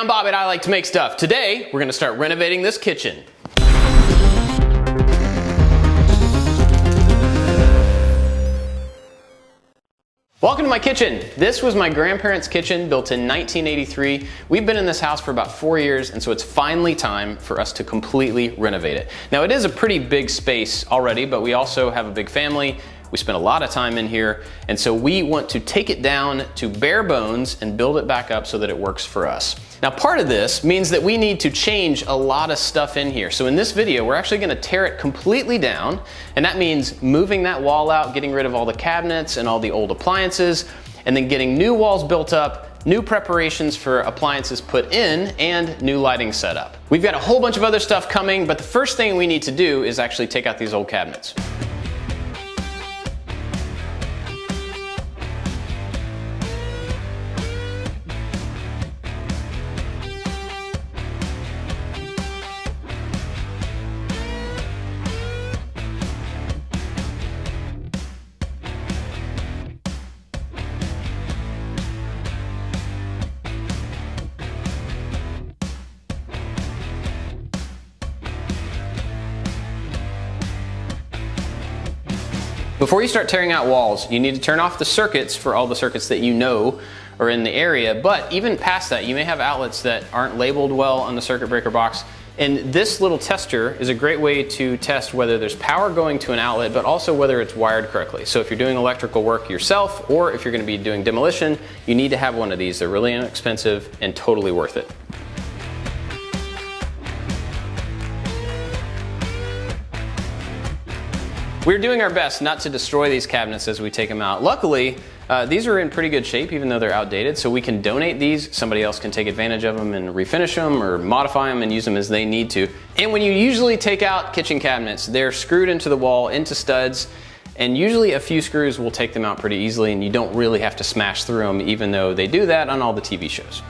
Bob at I Like to Make Stuff. Today, we're gonna start renovating this kitchen. Welcome to my kitchen. This was my grandparents' kitchen built in 1983. We've been in this house for about 4 years, and so it's finally time for us to completely renovate it. Now, it is a pretty big space already, but we also have a big family. We spend a lot of time in here, and so we want to take it down to bare bones and build it back up so that it works for us. Now, part of this means that we need to change a lot of stuff in here. So in this video, we're actually gonna tear it completely down, and that means moving that wall out, getting rid of all the cabinets and all the old appliances, and then getting new walls built up, new preparations for appliances put in, and new lighting set up. We've got a whole bunch of other stuff coming, but the first thing we need to do is actually take out these old cabinets. Before you start tearing out walls, you need to turn off the circuits for all the circuits that you know are in the area, but even past that, you may have outlets that aren't labeled well on the circuit breaker box. And this little tester is a great way to test whether there's power going to an outlet, but also whether it's wired correctly. So if you're doing electrical work yourself, or if you're gonna be doing demolition, you need to have one of these. They're really inexpensive and totally worth it. We're doing our best not to destroy these cabinets as we take them out. Luckily, these are in pretty good shape, even though they're outdated, so we can donate these. Somebody else can take advantage of them and refinish them or modify them and use them as they need to. And when you usually take out kitchen cabinets, they're screwed into the wall, into studs, and usually a few screws will take them out pretty easily, and you don't really have to smash through them, even though they do that on all the TV shows.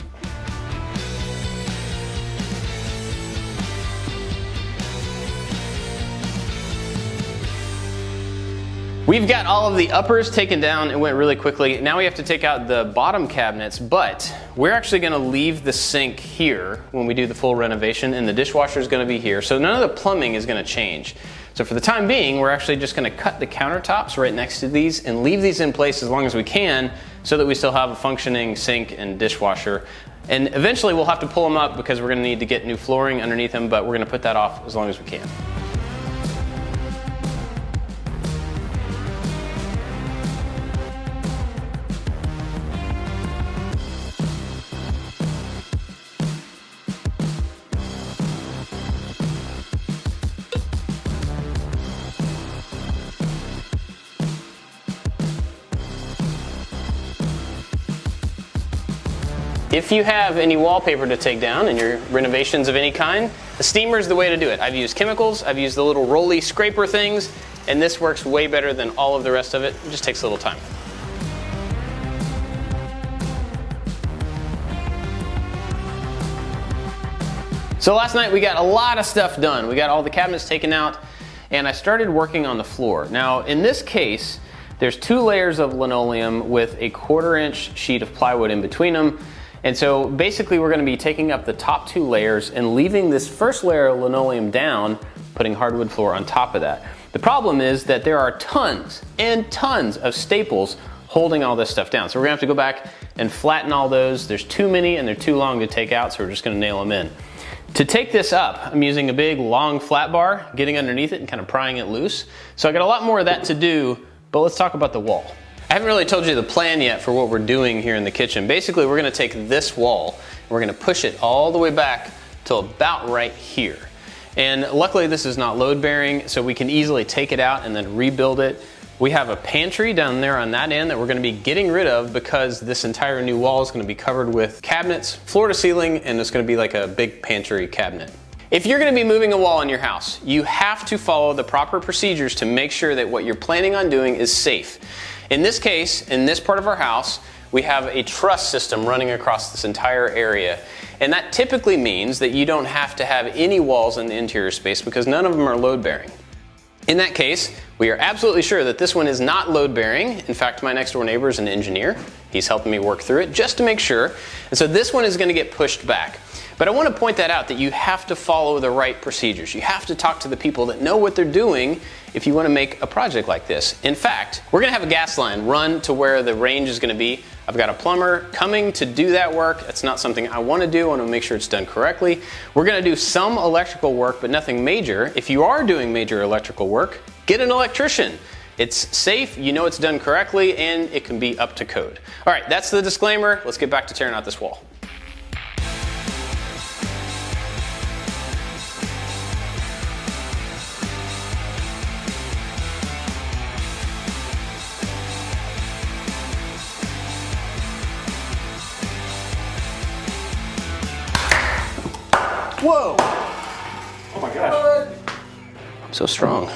We've got all of the uppers taken down. It went really quickly. Now we have to take out the bottom cabinets, but we're actually gonna leave the sink here when we do the full renovation, and the dishwasher is gonna be here. So none of the plumbing is gonna change. So for the time being, we're actually just gonna cut the countertops right next to these and leave these in place as long as we can so that we still have a functioning sink and dishwasher. And eventually we'll have to pull them up because we're gonna need to get new flooring underneath them, but we're gonna put that off as long as we can. If you have any wallpaper to take down in your renovations of any kind, the steamer is the way to do it. I've used chemicals, I've used the little rolly scraper things, and this works way better than all of the rest of it. It just takes a little time. So last night we got a lot of stuff done. We got all the cabinets taken out, and I started working on the floor. Now in this case, there's 2 layers of linoleum with a 1/4-inch sheet of plywood in between them. And so basically we're gonna be taking up the top 2 layers and leaving this first layer of linoleum down, putting hardwood floor on top of that. The problem is that there are tons and tons of staples holding all this stuff down. So we're gonna have to go back and flatten all those. There's too many and they're too long to take out, so we're just gonna nail them in. To take this up, I'm using a big long flat bar, getting underneath it and kind of prying it loose. So I got a lot more of that to do, but let's talk about the wall. I haven't really told you the plan yet for what we're doing here in the kitchen. Basically, we're gonna take this wall and we're gonna push it all the way back to about right here. And luckily this is not load bearing, so we can easily take it out and then rebuild it. We have a pantry down there on that end that we're gonna be getting rid of because this entire new wall is gonna be covered with cabinets, floor to ceiling, and it's gonna be like a big pantry cabinet. If you're gonna be moving a wall in your house, you have to follow the proper procedures to make sure that what you're planning on doing is safe. In this case, in this part of our house, we have a truss system running across this entire area. And that typically means that you don't have to have any walls in the interior space because none of them are load bearing. In that case, we are absolutely sure that this one is not load bearing. In fact, my next door neighbor is an engineer He's helping me work through it just to make sure. And so this one is going to get pushed back. But I want to point that out, that you have to follow the right procedures. You have to talk to the people that know what they're doing if you want to make a project like this. In fact, we're going to have a gas line run to where the range is going to be. I've got a plumber coming to do that work. It's not something I want to do. I want to make sure it's done correctly. We're going to do some electrical work, but nothing major. If you are doing major electrical work, get an electrician. It's safe, you know it's done correctly, and it can be up to code. All right, that's the disclaimer. Let's get back to tearing out this wall. Whoa! Oh my gosh. I'm so strong.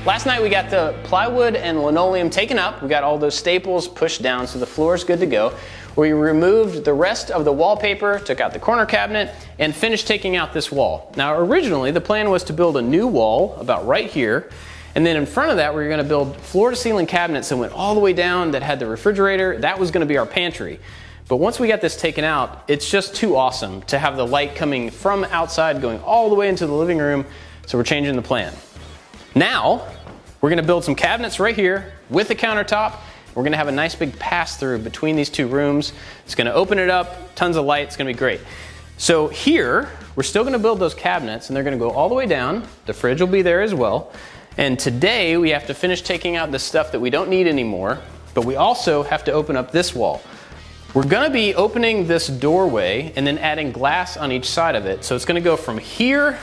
Last night we got the plywood and linoleum taken up. We got all those staples pushed down so the floor is good to go. We removed the rest of the wallpaper, took out the corner cabinet, and finished taking out this wall. Now originally the plan was to build a new wall about right here, and then in front of that we were going to build floor-to-ceiling cabinets that went all the way down that had the refrigerator. That was going to be our pantry. But once we got this taken out, it's just too awesome to have the light coming from outside going all the way into the living room, so we're changing the plan. Now, we're going to build some cabinets right here with the countertop. We're going to have a nice big pass-through between these two rooms. It's going to open it up, tons of light, it's going to be great. So here, we're still going to build those cabinets, and they're going to go all the way down. The fridge will be there as well. And today, we have to finish taking out the stuff that we don't need anymore, but we also have to open up this wall. We're going to be opening this doorway and then adding glass on each side of it. So it's going to go from here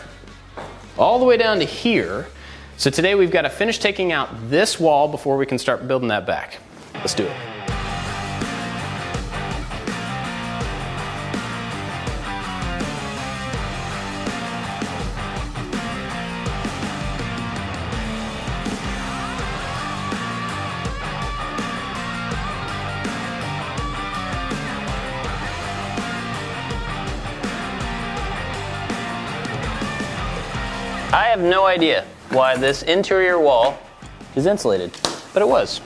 all the way down to here. So today we've got to finish taking out this wall before we can start building that back. Let's do it. I have no idea why this interior wall is insulated, but it was.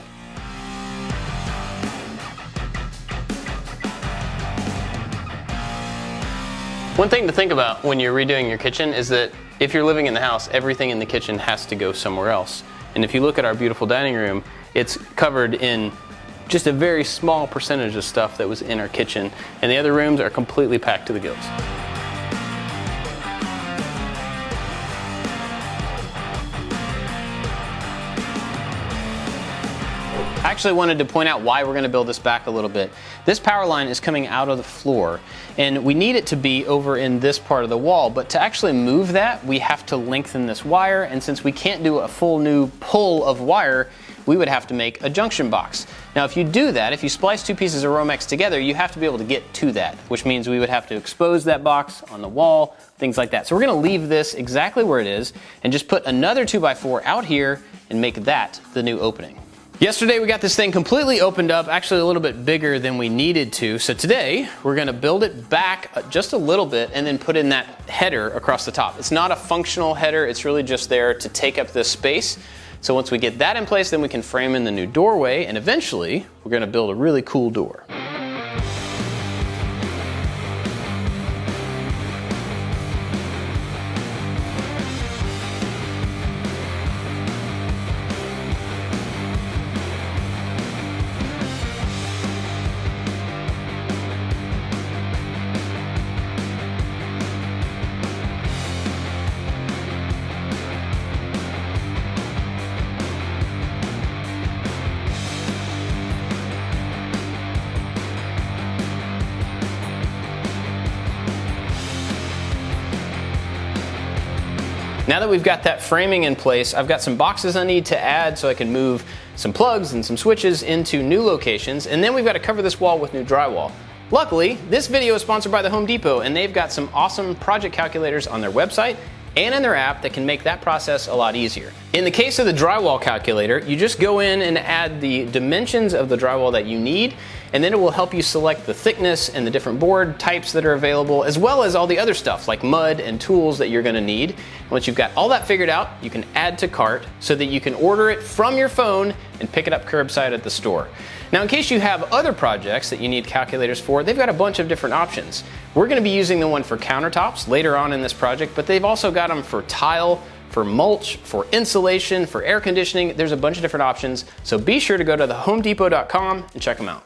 One thing to think about when you're redoing your kitchen is that if you're living in the house, everything in the kitchen has to go somewhere else. And if you look at our beautiful dining room, it's covered in just a very small percentage of stuff that was in our kitchen, and the other rooms are completely packed to the gills. I actually wanted to point out why we're going to build this back a little bit. This power line is coming out of the floor, and we need it to be over in this part of the wall, but to actually move that, we have to lengthen this wire, and since we can't do a full new pull of wire, we would have to make a junction box. Now if you do that, if you splice two pieces of Romex together, you have to be able to get to that, which means we would have to expose that box on the wall, things like that. So we're going to leave this exactly where it is, and just put another 2x4 out here, and make that the new opening. Yesterday we got this thing completely opened up, actually a little bit bigger than we needed to. So today we're going to build it back just a little bit and then put in that header across the top. It's not a functional header, it's really just there to take up this space. So once we get that in place, then we can frame in the new doorway, and eventually we're going to build a really cool door. Now that we've got that framing in place, I've got some boxes I need to add so I can move some plugs and some switches into new locations, and then we've got to cover this wall with new drywall. Luckily, this video is sponsored by the Home Depot, and they've got some awesome project calculators on their website and in their app that can make that process a lot easier. In the case of the drywall calculator, you just go in and add the dimensions of the drywall that you need, and then it will help you select the thickness and the different board types that are available, as well as all the other stuff like mud and tools that you're gonna need. Once you've got all that figured out, you can add to cart so that you can order it from your phone and pick it up curbside at the store. Now, in case you have other projects that you need calculators for, they've got a bunch of different options. We're gonna be using the one for countertops later on in this project, but they've also got them for tile, for mulch, for insulation, for air conditioning. There's a bunch of different options, so be sure to go to thehomedepot.com and check them out.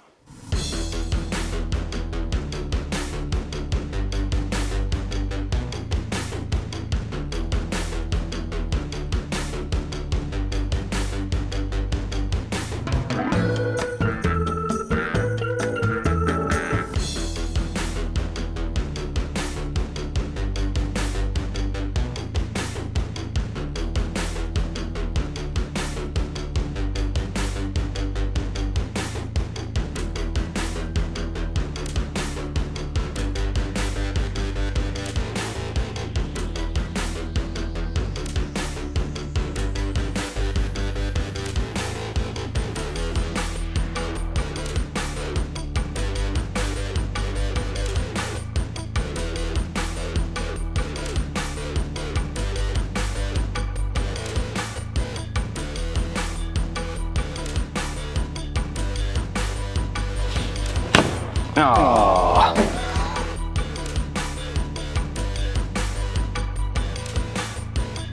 Aww.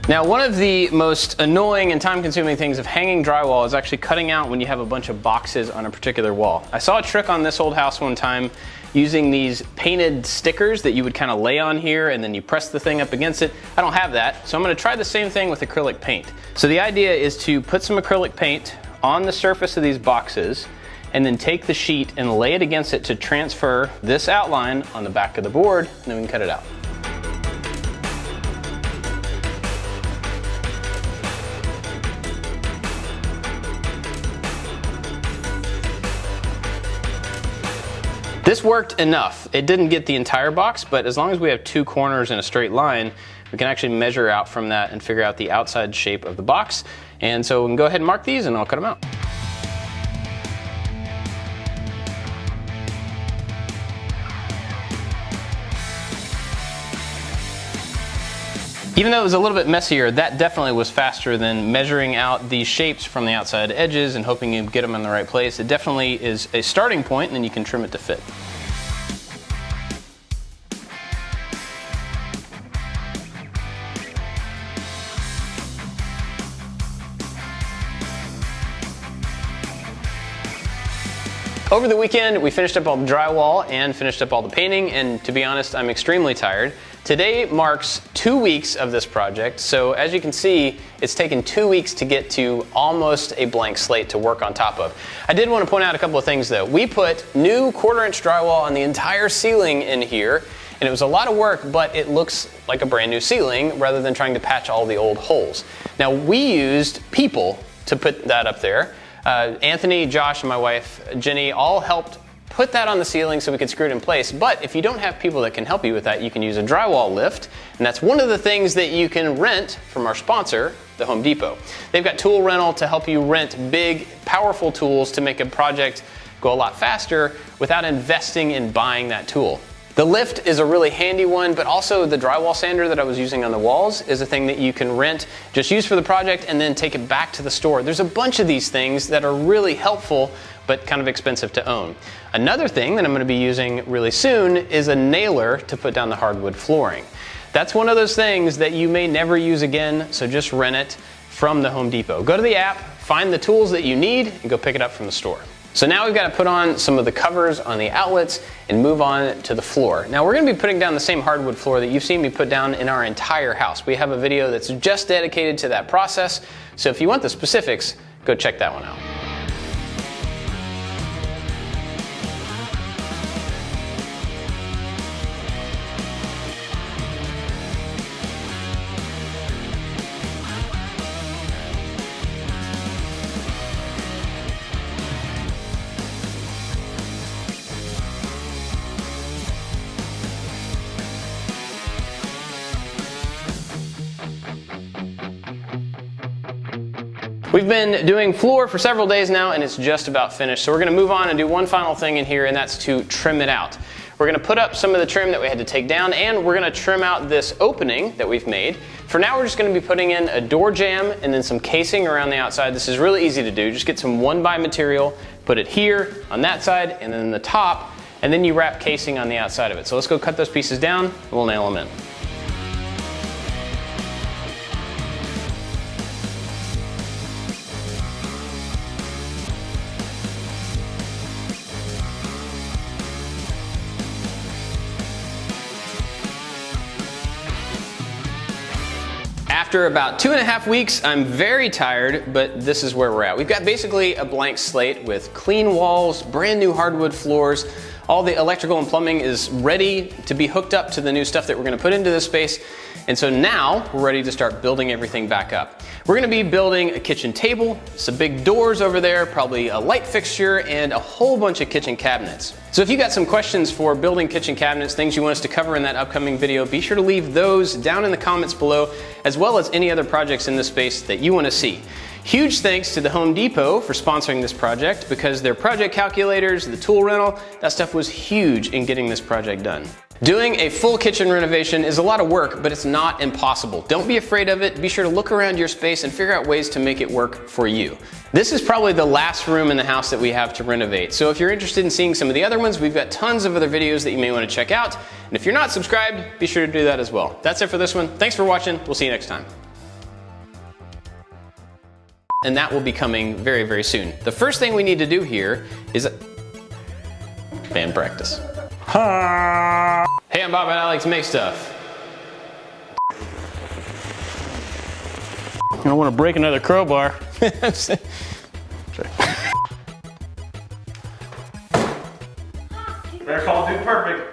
Now, one of the most annoying and time-consuming things of hanging drywall is actually cutting out when you have a bunch of boxes on a particular wall. I saw a trick on this old house one time using these painted stickers that you would kind of lay on here and then you press the thing up against it. I don't have that, so I'm going to try the same thing with acrylic paint. So the idea is to put some acrylic paint on the surface of these boxes and then take the sheet and lay it against it to transfer this outline on the back of the board, and then we can cut it out. This worked enough. It didn't get the entire box, but as long as we have two corners in a straight line, we can actually measure out from that and figure out the outside shape of the box. And so we can go ahead and mark these and I'll cut them out. Even though it was a little bit messier, that definitely was faster than measuring out these shapes from the outside edges and hoping you get them in the right place. It definitely is a starting point, and then you can trim it to fit. Over the weekend, we finished up all the drywall and finished up all the painting, and to be honest, I'm extremely tired. Today marks 2 weeks of this project, so as you can see, it's taken 2 weeks to get to almost a blank slate to work on top of. I did want to point out a couple of things though. We put new 1/4-inch drywall on the entire ceiling in here, and it was a lot of work, but it looks like a brand new ceiling rather than trying to patch all the old holes. Now, we used people to put that up there. Anthony, Josh, and my wife, Jenny, all helped put that on the ceiling so we could screw it in place. But if you don't have people that can help you with that, you can use a drywall lift. And that's one of the things that you can rent from our sponsor, the Home Depot. They've got tool rental to help you rent big, powerful tools to make a project go a lot faster without investing in buying that tool. The lift is a really handy one, but also the drywall sander that I was using on the walls is a thing that you can rent, just use for the project, and then take it back to the store. There's a bunch of these things that are really helpful, but kind of expensive to own. Another thing that I'm going to be using really soon is a nailer to put down the hardwood flooring. That's one of those things that you may never use again, so just rent it from the Home Depot. Go to the app, find the tools that you need, and go pick it up from the store. So now we've got to put on some of the covers on the outlets and move on to the floor. Now we're going to be putting down the same hardwood floor that you've seen me put down in our entire house. We have a video that's just dedicated to that process, so if you want the specifics, go check that one out. We've been doing floor for several days now and it's just about finished. So we're gonna move on and do one final thing in here, and that's to trim it out. We're gonna put up some of the trim that we had to take down, and we're gonna trim out this opening that we've made. For now, we're just gonna be putting in a door jamb and then some casing around the outside. This is really easy to do. Just get some 1x material, put it here on that side and then the top, and then you wrap casing on the outside of it. So let's go cut those pieces down and we'll nail them in. After about 2.5 weeks, I'm very tired, but this is where we're at. We've got basically a blank slate with clean walls, brand new hardwood floors. All the electrical and plumbing is ready to be hooked up to the new stuff that we're gonna put into this space. And so now we're ready to start building everything back up. We're gonna be building a kitchen table, some big doors over there, probably a light fixture, and a whole bunch of kitchen cabinets. So if you got some questions for building kitchen cabinets, things you want us to cover in that upcoming video, be sure to leave those down in the comments below, as well as any other projects in this space that you want to see. Huge thanks to the Home Depot for sponsoring this project, because their project calculators, the tool rental, that stuff was huge in getting this project done. Doing a full kitchen renovation is a lot of work, but it's not impossible. Don't be afraid of it. Be sure to look around your space and figure out ways to make it work for you. This is probably the last room in the house that we have to renovate. So if you're interested in seeing some of the other ones, we've got tons of other videos that you may want to check out. And if you're not subscribed, be sure to do that as well. That's it for this one. Thanks for watching. We'll see you next time. And that will be coming very, very soon. The first thing we need to do here is band practice. Hey, I'm Bob and I like to make stuff. I don't want to break another crowbar. Better call Dude Perfect.